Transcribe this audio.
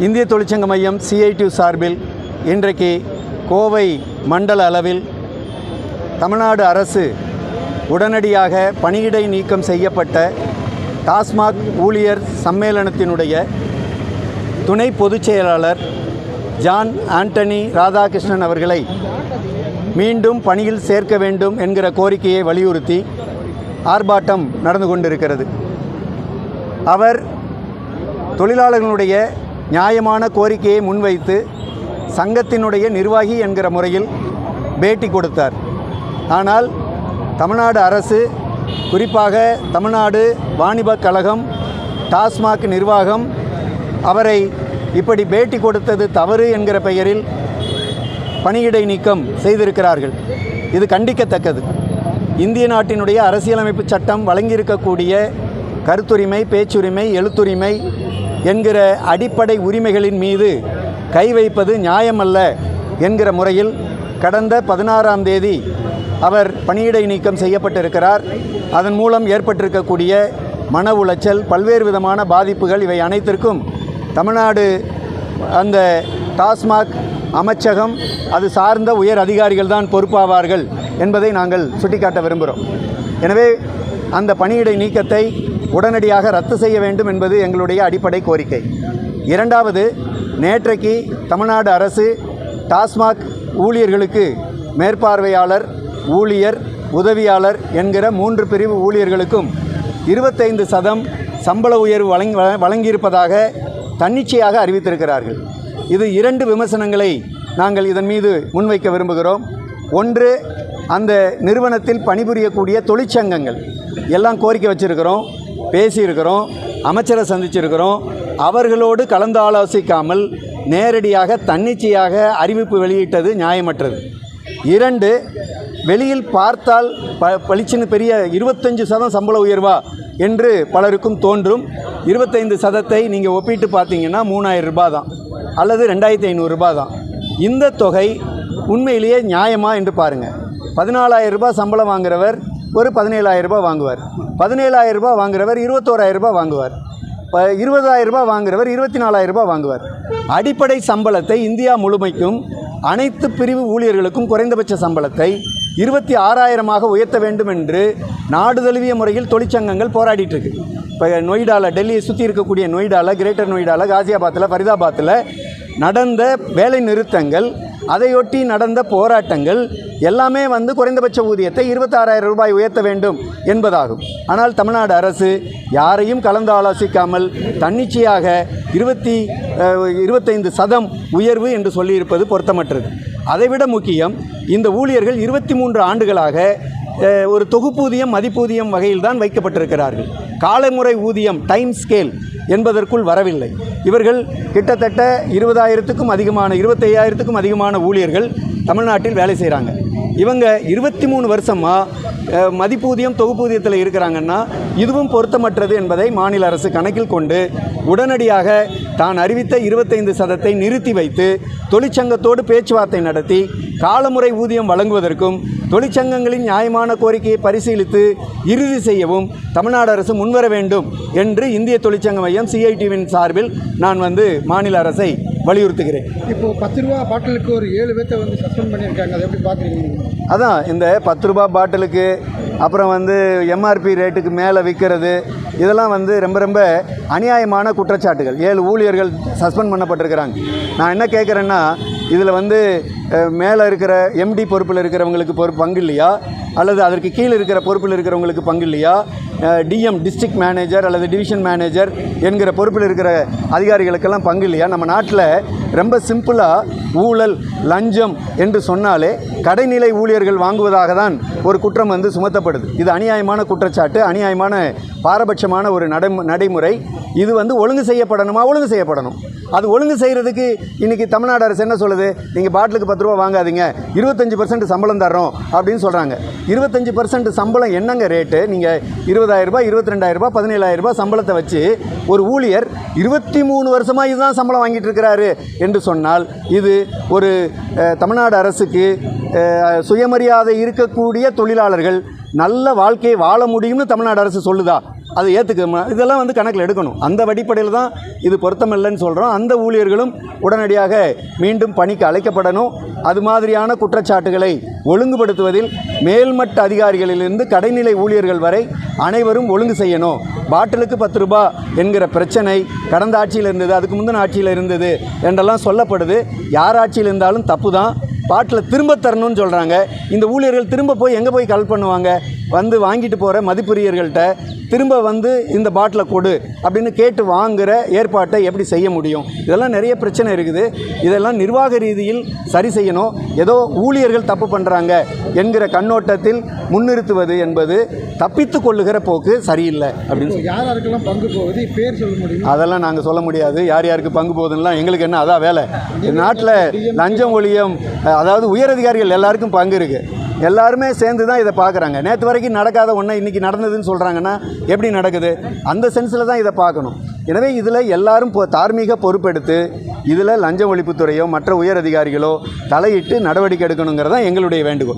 இந்திய தொழிற்சங்க மையம் CITU சார்பில் இன்றைக்கு கோவை மண்டல அளவில் தமிழ்நாடு அரசு உடனடியாக பணியிடை நீக்கம் செய்யப்பட்ட டாஸ்மாக் ஊழியர் சம்மேளனத்தினுடைய துணை பொதுச் செயலாளர் ஜான் ஆண்டனி ராதாகிருஷ்ணன் அவர்களை மீண்டும் பணியில் சேர்க்க வேண்டும் என்கிற கோரிக்கையை வலியுறுத்தி ஆர்ப்பாட்டம் நடந்து கொண்டிருக்கிறது. அவர் தொழிலாளர்களுடைய நியாயமான கோரிக்கையை முன்வைத்து சங்கத்தினுடைய நிர்வாகி என்கிற முறையில் பேட்டி கொடுத்தார். ஆனால் தமிழ்நாடு அரசு, குறிப்பாக தமிழ்நாடு வாணிபக் கழகம், டாஸ்மாக் நிர்வாகம் அவரை இப்படி பேட்டி கொடுத்தது தவறு என்கிற பெயரில் பணியிடை நீக்கம் செய்திருக்கிறார்கள். இது கண்டிக்கத்தக்கது. இந்திய நாட்டினுடைய அரசியலமைப்பு சட்டம் வழங்கியிருக்கக்கூடிய கருத்துரிமை, பேச்சுரிமை, எழுத்துரிமை என்கிற அடிப்படை உரிமைகளின் மீது கை வைப்பது நியாயமல்ல என்கிற முறையில் கடந்த 16ஆம் தேதி அவர் பணியிடை நீக்கம் செய்யப்பட்டிருக்கிறார். அதன் மூலம் ஏற்பட்டிருக்கக்கூடிய மன உளைச்சல், பல்வேறு விதமான பாதிப்புகள், இவை அனைத்திற்கும் தமிழ்நாடு அந்த டாஸ்மாக் அமைச்சகம், அது சார்ந்த உயர் அதிகாரிகள் தான் பொறுப்பாவார்கள் என்பதை நாங்கள் சுட்டிக்காட்ட விரும்புகிறோம். எனவே அந்த பணியிடை நீக்கத்தை உடனடியாக ரத்து செய்ய வேண்டும் என்பது எங்களுடைய அடிப்படை கோரிக்கை. இரண்டாவது, நேற்றைக்கு தமிழ்நாடு அரசு டாஸ்மாக் ஊழியர்களுக்கு மேற்பார்வையாளர், ஊழியர், உதவியாளர் என்கிற 3 பிரிவு ஊழியர்களுக்கும் 25% சம்பள உயர்வு வழங்கியிருப்பதாக தன்னிச்சையாக அறிவித்திருக்கிறார்கள். இது 2 விமர்சனங்களை நாங்கள் இதன் மீது முன்வைக்க விரும்புகிறோம். ஒன்று, அந்த நிறுவனத்தில் பணிபுரியக்கூடிய தொழிற்சங்கங்கள் எல்லாம் கோரிக்கை வச்சுருக்கிறோம், பேசியிருக்கிறோம், அமைச்சரை சந்திச்சிருக்கிறோம். அவர்களோடு கலந்து ஆலோசிக்காமல் நேரடியாக தன்னிச்சையாக அறிவிப்பு வெளியிட்டது நியாயமற்றது. 2, வெளியில் பார்த்தால் பளிச்சுன்னு பெரிய 25% சம்பள உயர்வா என்று பலருக்கும் தோன்றும். 25%த்தை நீங்கள் ஒப்பிட்டு பார்த்தீங்கன்னா 3000 ரூபாய் தான், அல்லது 2500 ரூபாய் தான். இந்த தொகை உண்மையிலேயே நியாயமா என்று பாருங்கள். 14,000 ரூபாய் சம்பளம் வாங்குறவர் ஒரு 17,000 ரூபாய் வாங்குவார், 17,000 ரூபாய் வாங்குறவர் 21,000 ரூபாய் வாங்குவார், 20,000 ரூபாய் வாங்குறவர் 24,000 ரூபாய் வாங்குவார். அடிப்படை சம்பளத்தை இந்தியா முழுமைக்கும் அனைத்து பிரிவு ஊழியர்களுக்கும் குறைந்தபட்ச சம்பளத்தை 26,000ஆக உயர்த்த வேண்டும் என்று நாடு தழுவிய முறையில் தொழிற்சங்கங்கள் போராடிட்டு இருக்கு. இப்போ நொய்டாவில், டெல்லியை சுற்றி இருக்கக்கூடிய நொய்டாவில், கிரேட்டர் நொய்டாவில், காசியாபாத்தில், ஃபரிதாபாத்தில் நடந்த வேலை நிறுத்தங்கள், அதையொட்டி நடந்த போராட்டங்கள் எல்லாமே குறைந்தபட்ச ஊதியத்தை 26,000 ரூபாய் உயர்த்த வேண்டும் என்பதாகும். ஆனால் தமிழ்நாடு அரசு யாரையும் கலந்து ஆலோசிக்காமல் தன்னிச்சையாக 25% உயர்வு என்று சொல்லியிருப்பது பொருத்தமற்றது. அதைவிட முக்கியம், இந்த ஊழியர்கள் 23 ஆண்டுகளாக ஒரு தொகுப்பூதியம், மதிப்பூதியம் வகையில் தான் வைக்கப்பட்டிருக்கிறார்கள். காலமுறை ஊதியம், டைம் ஸ்கேல் என்பதற்குள் வரவில்லை. இவர்கள் கிட்டத்தட்ட 20,000க்கும் அதிகமான, 25,000க்கும் அதிகமான ஊழியர்கள் தமிழ்நாட்டில் வேலை செய்கிறாங்க. இவங்க 23 வருஷமாக மதிப்பூதியம், தொகுப்பூதியத்தில் இருக்கிறாங்கன்னா இதுவும் பொருத்தமற்றது என்பதை மாநில அரசு கணக்கில் கொண்டு உடனடியாக தான் அறிவித்த 25%த்தை நிறுத்தி வைத்து தொழிற்சங்கத்தோடு பேச்சுவார்த்தை நடத்தி காலமுறை ஊதியம் வழங்குவதற்கும் தொழிற்சங்கங்களின் நியாயமான கோரிக்கையை பரிசீலித்து இறுதி செய்யவும் தமிழ்நாடு அரசு முன்வர வேண்டும் என்று இந்திய தொழிற்சங்க மையம் CITUவின் சார்பில் நான் மாநில அரசை வலியுறுத்துகிறேன். இப்போது 10 ரூபா பாட்டிலுக்கு ஒரு 7 பேர்த்தை சஸ்பெண்ட் பண்ணியிருக்காங்க. அதை எப்படி பார்க்குறீங்க? அதான் இந்த 10 ரூபா பாட்டிலுக்கு அப்புறம் MRP ரேட்டுக்கு மேலே விற்கிறது, இதெல்லாம் ரொம்ப ரொம்ப அநியாயமான குற்றச்சாட்டுகள். 7 ஊழியர்கள் சஸ்பெண்ட் பண்ணப்பட்டிருக்கிறாங்க. நான் என்ன கேட்குறேன்னா, இதில் மேலே இருக்கிற MD பொறுப்பில் இருக்கிறவங்களுக்கு பங்கு இல்லையா, அல்லது அதற்கு கீழே இருக்கிற பொறுப்பில் இருக்கிறவங்களுக்கு பங்கு இல்லையா, DM டிஸ்ட்ரிக்ட் மேனேஜர் அல்லது டிவிஷன் மேனேஜர் என்கிற பொறுப்பில் இருக்கிற அதிகாரிகளுக்கெல்லாம் பங்கு இல்லையா? நம்ம நாட்டில் ரொம்ப சிம்பிளாக ஊழல், லஞ்சம் என்று சொன்னாலே கடைநிலை ஊழியர்கள் வாங்குவதாக தான் ஒரு குற்றம் சுமத்தப்படுது. இது அநியாயமான குற்றச்சாட்டு, அநியாயமான பாரபட்சமான ஒரு நடைமுறை. இது ஒழுங்கு செய்யப்படணுமா? ஒழுங்கு செய்யப்படணும். அது ஒழுங்கு செய்கிறதுக்கு இன்றைக்கி தமிழ்நாடு அரசு என்ன சொல்லுது? நீங்கள் பாட்டிலுக்கு 10 ரூபா வாங்காதீங்க, 25% சம்பளம் தர்றோம் அப்படின்னு சொல்கிறாங்க. 25% சம்பளம் என்னங்க ரேட்டு? நீங்கள் 20,000 ரூபாய், 22,000 ரூபாய், 17,000 ரூபாய் சம்பளத்தை வச்சு ஒரு ஊழியர் 23 வருஷமாக இதுதான் சம்பளம் வாங்கிட்டு இருக்கிறாரு என்று சொன்னால், இது ஒரு தமிழ்நாடு அரசுக்கு சுயமரியாதை இருக்கக்கூடிய தொழிலாளர்கள் நல்ல வாழ்க்கையை வாழ முடியும்னு தமிழ்நாடு அரசு சொல்லுதா? அதை ஏற்றுக்க இதெல்லாம் வந்து கணக்கில் எடுக்கணும். அந்த அடிப்படையில் தான் இது பொருத்தமில்லைன்னு சொல்கிறோம். அந்த ஊழியர்களும் உடனடியாக மீண்டும் பணிக்கு அழைக்கப்படணும். அது மாதிரியான குற்றச்சாட்டுகளை ஒழுங்குபடுத்துவதில் மேல்மட்ட அதிகாரிகளிலிருந்து கடைநிலை ஊழியர்கள் வரை அனைவரும் ஒழுங்கு செய்யணும். பாட்டிலுக்கு 10 ரூபாய் என்கிற பிரச்சனை கடந்த ஆட்சியில் இருந்தது, அதுக்கு முந்தின ஆட்சியில் இருந்தது என்றெல்லாம் சொல்லப்படுது. யார் ஆட்சியில் இருந்தாலும் தப்பு தான். பாட்டில் திரும்ப தரணும்னு சொல்கிறாங்க. இந்த ஊழியர்கள் திரும்ப போய் எங்கே போய் கலெக்ட் பண்ணுவாங்க? வந்து வாங்கிட்டு போகிற மதிப்புரியர்கள்ட்ட திரும்ப வந்து இந்த பாட்டிலை கொடு அப்படின்னு கேட்டு வாங்குகிற ஏற்பாட்டை எப்படி செய்ய முடியும்? இதெல்லாம் நிறைய பிரச்சனை இருக்குது. இதெல்லாம் நிர்வாக ரீதியில் சரி செய்யணும். ஏதோ ஊழியர்கள் தப்பு பண்ணுறாங்க என்கிற கண்ணோட்டத்தில் முன்னிறுத்துவது என்பது தப்பித்து கொள்ளுகிற போக்கு சரியில்லை அப்படின்னு யார் யாருக்கெல்லாம் பங்கு போகுது பேர் சொல்ல முடியும்? அதெல்லாம் நாங்கள் சொல்ல முடியாது. யார் யாருக்கு பங்கு போகுதுன்னா எங்களுக்கு என்ன அதான் வேலை. நாட்டில் லஞ்சம் ஒழியம், அதாவது உயரதிகாரிகள் எல்லாருக்கும் பங்கு இருக்குது. எல்லாருமே சேர்ந்து தான் இதை பார்க்குறாங்க. நேற்று வரைக்கும் நடக்காத ஒன்று இன்றைக்கி நடந்ததுன்னு சொல்கிறாங்கன்னா எப்படி நடக்குது? அந்த சென்ஸில் தான் இதை பார்க்கணும். எனவே இதில் எல்லாரும் தார்மீக பொறுப்பெடுத்து இதில் லஞ்ச ஒழிப்புத்துறையோ மற்ற உயர் அதிகாரிகளோ தலையிட்டு நடவடிக்கை எடுக்கணுங்கிறது தான் எங்களுடைய வேண்டுகோள்.